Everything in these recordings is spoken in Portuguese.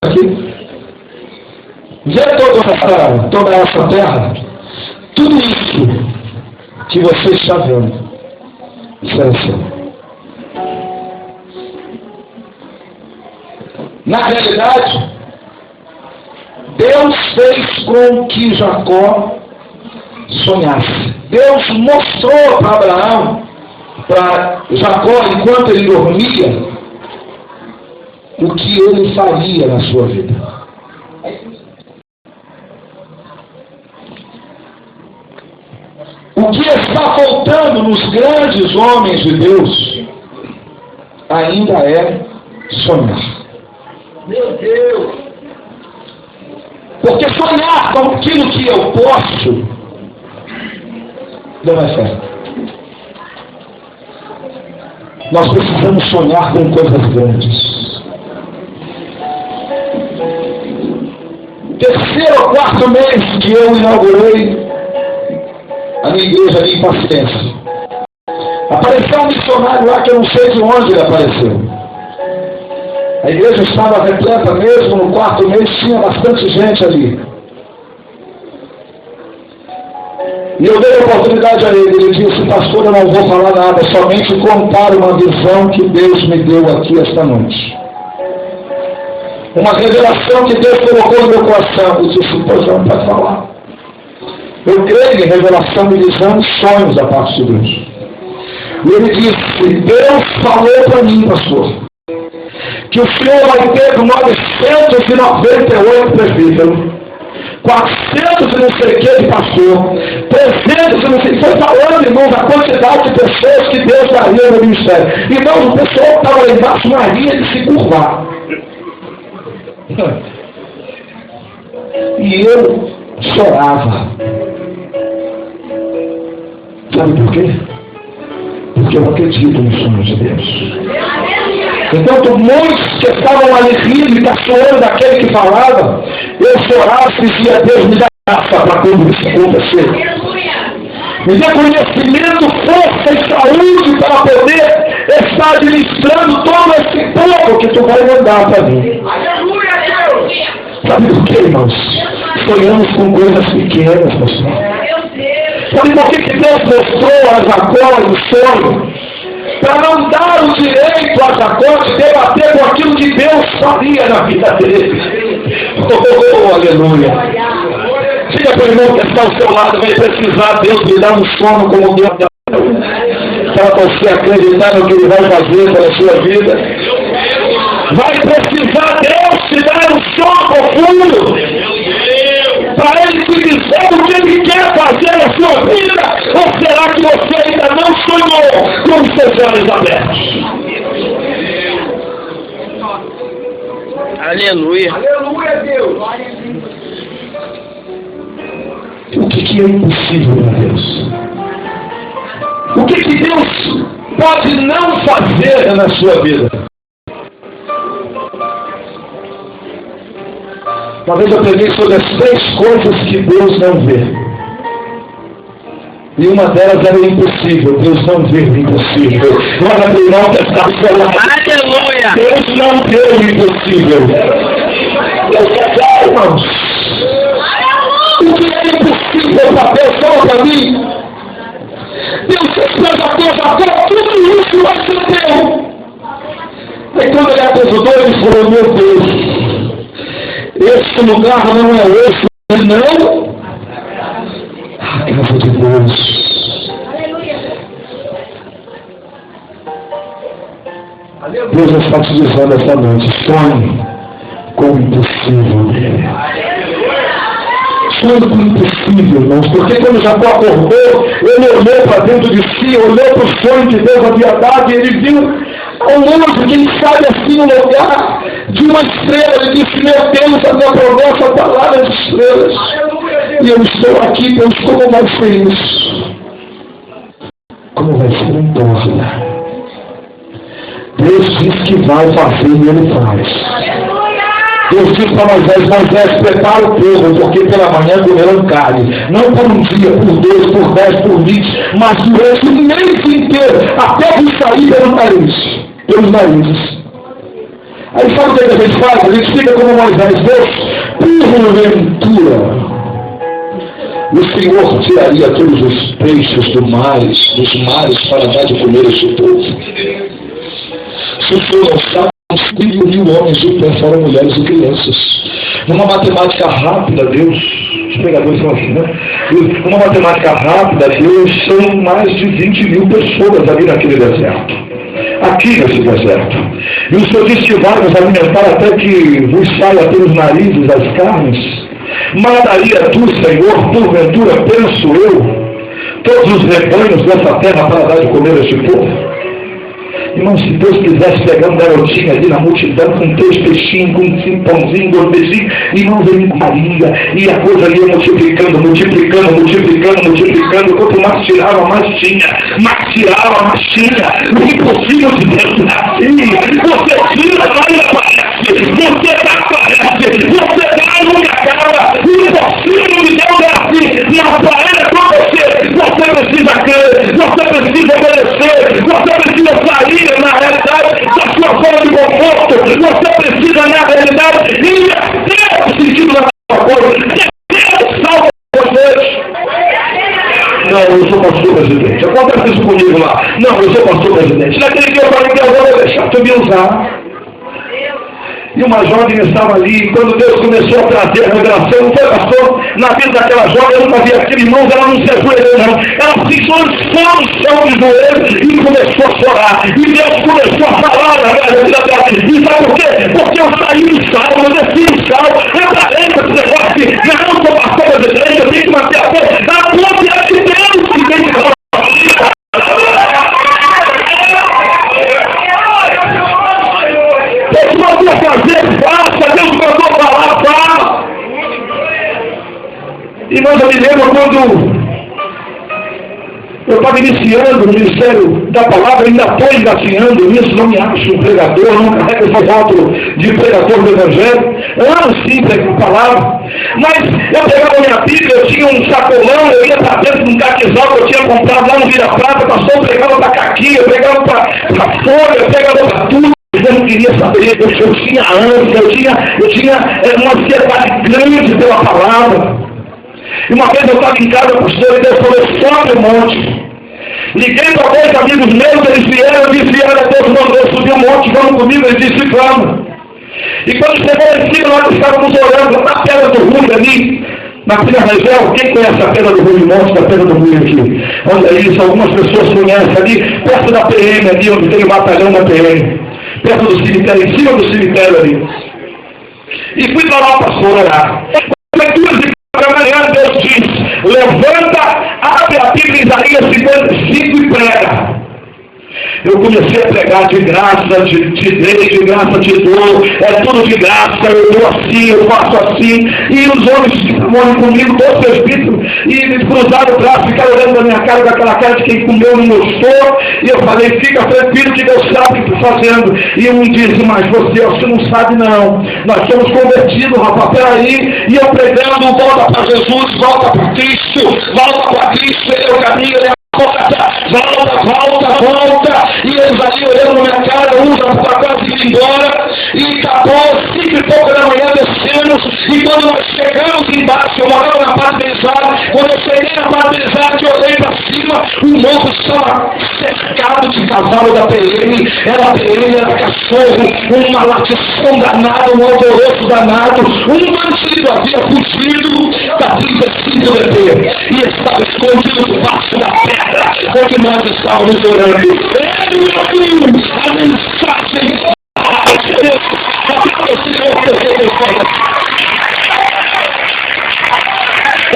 aqui. Vê toda essa terra, tudo isso que você está vendo, isso é céu. Na realidade, Deus fez com que Jacó sonhasse. Deus mostrou para Abraão, para Jacó, enquanto ele dormia, o que ele faria na sua vida. O que está faltando nos grandes homens de Deus ainda é sonhar. Meu Deus! Porque sonhar com aquilo que eu posso não é certo. Nós precisamos sonhar com coisas grandes. Terceiro ou quarto mês que eu inaugurei a minha igreja ali em Paciência, apareceu um missionário lá que eu não sei de onde ele apareceu. A igreja estava repleta mesmo, no quarto mês tinha bastante gente ali. E eu dei a oportunidade a ele. Ele disse: pastor, eu não vou falar nada, somente contar uma visão que Deus me deu aqui esta noite. Uma revelação que Deus colocou no meu coração. Eu disse: pois não, pode falar. Eu creio em revelação, visão e sonhos da parte de Deus. E ele disse: Deus falou para mim, pastor, que o senhor vai ter 998 presbíteros, 400 e não sei o que de pastor, 300 e não sei o que. Foi falando, irmãos, a quantidade de pessoas que Deus daria no ministério. Irmãos, o pessoal estava lá embaixo na linha de se curvar. E eu chorava. Sabe por quê? Porque eu acredito nos sonhos de Deus. Enquanto muitos que estavam ali rindo e caçoando daquele que falava, eu chorava e dizia: Deus, me dá graça para tudo isso acontecer. Me dê conhecimento, força e saúde para poder estar administrando todo esse povo que tu vai mandar para mim. Sabe por quê, irmãos? Sonhamos com coisas pequenas, pastor. Sabe por que Deus mostrou a Jacó no sonho? Para não dar o direito a Jacó de debater com aquilo que Deus faria na vida dele. Oh, aleluia. Diga para o irmão que está ao seu lado: vai precisar Deus me dar um sono como Deus dá, para você acreditar no que Ele vai fazer pela sua vida. Vai precisar Deus te dar um sono profundo, para Ele te dizer o que Ele quer fazer na sua vida. Ou será que você ainda não sonhou com os seus olhos abertos? Aleluia! Aleluia, Deus! O que é impossível para Deus? O que Deus pode não fazer na sua vida? Uma vez eu peguei sobre as 3 coisas que Deus não vê. E uma delas era o impossível. Deus não vê o impossível. Glória ao irmão que está ao seu lado. Aleluia! Deus não vê o impossível. Deus quer ver, irmãos. O que é impossível para Deus? Fala para mim. Deus fez para Jacó, tudo isso vai ser teu. E quando ele acusou, ele falou: meu Deus, esse lugar não é esse, não. A casa de Deus. Deus está te dizendo essa noite: sonhe com o impossível dele. Sonhe com o impossível, irmãos. Porque quando Jacó acordou, ele olhou para dentro de si, olhou para o sonho que Deus havia dado, e ele viu ao longe, quem sabe assim, no lugar de uma estrela. Ele disse: meu Deus, a minha promessa está lá nas estrelas. E eu estou aqui, Deus, como vai ser isso? Como vai ser em torno? Deus diz que vai fazer e Ele faz. Deus disse para Moisés: Moisés, prepara o povo, porque pela manhã comerão carne. Não por um dia, por 2, por 10, por 20, mas durante o mês inteiro, até que sair pelos narizes. Aí sabe o que a gente faz? A gente fica como Moisés, Deus, porventura, o Senhor tiraria todos os peixes dos mares para dar de comer a este povo. Se o Senhor não sabe, uns 5.000 homens de pé, fora mulheres e crianças. Numa matemática rápida, Deus, os pregadores são assim, né? Numa matemática rápida, Deus, são mais de 20.000 pessoas ali naquele deserto. Aqui nesse deserto. E o Senhor disse que vai nos alimentar até que vos saia pelos narizes as carnes. Mandaria tu, Senhor, porventura, penso eu, todos os rebanhos dessa terra para dar de comer a este povo? Irmão, se Deus quisesse pegar um garotinho ali na multidão com 3 peixinhos, com 5 pãozinhos, 2 beijinhos, irmão, Maria, e a coisa ia multiplicando, quanto mais tirava, mais tinha, o impossível de Deus é assim, você tira, mas aparece, você aparece, você dá e não acaba, o impossível de Deus é assim, não aparece com você precisa crer, você precisa obedecer, você precisa sair na realidade da sua zona de conforto, você precisa na realidade inverter o sentido da sua coisa, salva vocês. Não, eu sou pastor presidente, acontece isso comigo lá. Não, eu sou pastor presidente. Naquele dia eu falei que eu vou deixar tu me usar. E uma jovem estava ali, e quando Deus começou a trazer a revelação, não foi, pastor? Na vida daquela jovem, eu nunca vi aquele irmão, ela não se ajoelhou, não. Ela ficou no chão de joelhos e começou a chorar. E Deus começou a falar na vida dela. E sabe por quê? Porque eu saí do sal, eu desci do sal, eu parei com esse negócio, eu não sou pastor presidente, eu tenho que manter a fé. A ponte é de Deus que tem que falar. Deus mandou fazer, faça, Deus mandou falar, fala. E nós eu me lembro quando eu estava iniciando o ministério da palavra, ainda estou engatinhando nisso, não me acho um pregador, não carrego esse rótulo de pregador do evangelho, amo sim pregar palavra, mas eu pegava minha Bíblia, eu tinha um sacolão, eu ia para dentro de um caquezal que eu tinha comprado lá no Vira Prata, pastor, eu pegava para caquinha, eu pegava para folha, eu pegava para tudo. Eu não queria saber, eu tinha ânsia, eu tinha uma ansiedade grande pela palavra. E uma vez eu estava em casa, pastor, e Deus falou, sobe o monte. Liguei para 2 amigos meus, eles vieram, eu disse, olha, Deus mandou subir o monte, vamos comigo, eles disse, vamos. E quando chegou lá em cima, nós estávamos orando, na pedra do Rui ali, na Pina Rangel, quem conhece a pedra do Rui, monte da pedra do Rui aqui? Olha isso, algumas pessoas conhecem ali, perto da PM ali, onde tem o batalhão da PM. Perto do cemitério, em cima do cemitério ali. E fui para lá, pastor, orar. Amanhã Deus diz, levanta, abre a Bíblia em Isaías 55 e prega. Eu comecei a pregar de graça, te dei, de graça te dou, é tudo de graça, eu dou assim, eu faço assim. E os homens que estavam comigo, 2 presbíteros, e eles cruzaram o braço, ficaram olhando na minha cara, com aquela cara de quem comeu não gostou. E eu falei, fica tranquilo que Deus sabe o que está fazendo. E um disse, mas você não sabe não, nós somos convertidos, rapaz, peraí. E eu pregando, volta para Jesus, volta para Cristo, ele é o caminho, ele é volta, e eles ali olhando na minha cara, uns para quase ir embora, e acabou, 5 e pouco da manhã descemos, e quando nós chegamos embaixo, eu morava na parte Belizade, quando eu cheguei na parte Belizade, eu olhei para cima, o morro estava cercado de cavalo da PM, era cachorro, uma latição danada, um alvoroço danado, um bandido havia fugido da 35 DP, e estava escondido debaixo da pedra, onde nós estávamos orando. A mensagem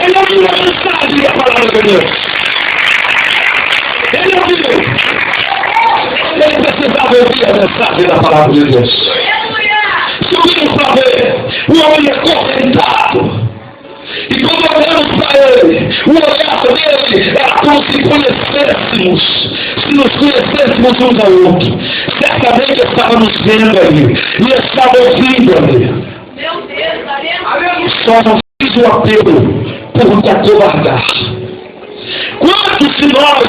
ele ouviu a mensagem da palavra de Deus. Ele ouviu. Ele precisava ouvir a mensagem da palavra de Deus. Se eu queria saber, o homem é correntado. E quando olhamos para ele, o olhar dele era como se conhecêssemos, se nos conhecêssemos uns ao outro. Certamente estava nos vendo ali, e estava ouvindo ali. Meu Deus, só não fiz o apelo por te acovardar. Quantos de nós,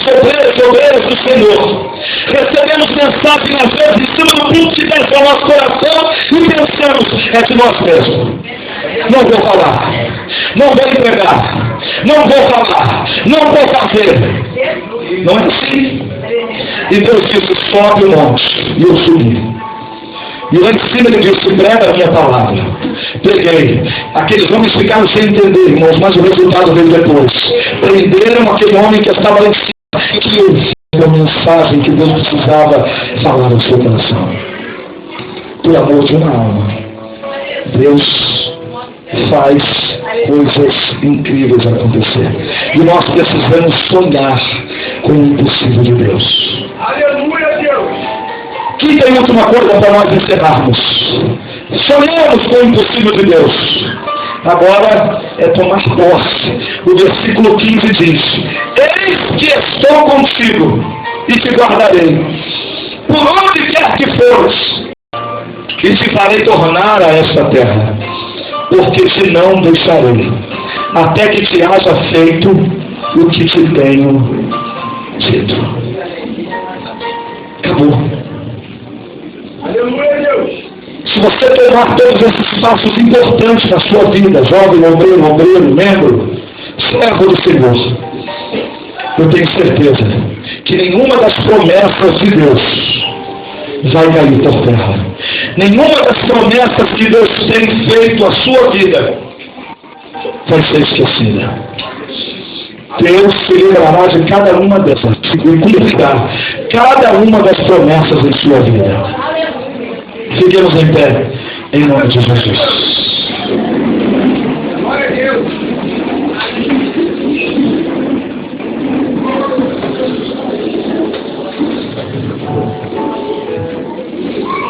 obreiros do Senhor, recebemos mensagem às vezes em cima do púlpito que desce ao nosso coração e pensamos, é de nós mesmos. Não vou falar, não vou entregar, não vou falar, não vou fazer. Não é assim? E Deus disse, sobe o monte, e eu subi. E lá em cima ele disse, prega a minha palavra. Preguei. Aqueles homens ficaram sem entender, irmãos, mas o resultado veio depois. Prenderam aquele homem que estava lá em cima, que ouviu a mensagem que Deus precisava falar no seu coração. Por amor de uma alma, Deus faz coisas incríveis acontecer. E nós precisamos sonhar com o impossível de Deus. Aleluia, Deus! Quinta e última coisa para nós encerrarmos. Sonhamos com o impossível de Deus. Agora é tomar posse. O versículo 15 diz, eis que estou contigo e te guardarei por onde quer que fores, e te farei tornar a esta terra, porque te não deixarei, até que te haja feito o que te tenho dito. Acabou. Aleluia, Deus! Se você tomar todos esses passos importantes na sua vida, jovem, obreiro, membro, servo do Senhor, eu tenho certeza que nenhuma das promessas de Deus vai cair por terra. Nenhuma das promessas que Deus tem feito à sua vida vai ser esquecida. Deus se livrará de cada uma dessas e cumprirá cada uma das promessas em sua vida. Fiquemos em pé, em nome de Jesus. Glória a Deus!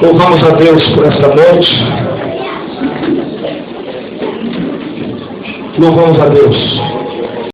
Louvamos a Deus por esta noite. Louvamos a Deus.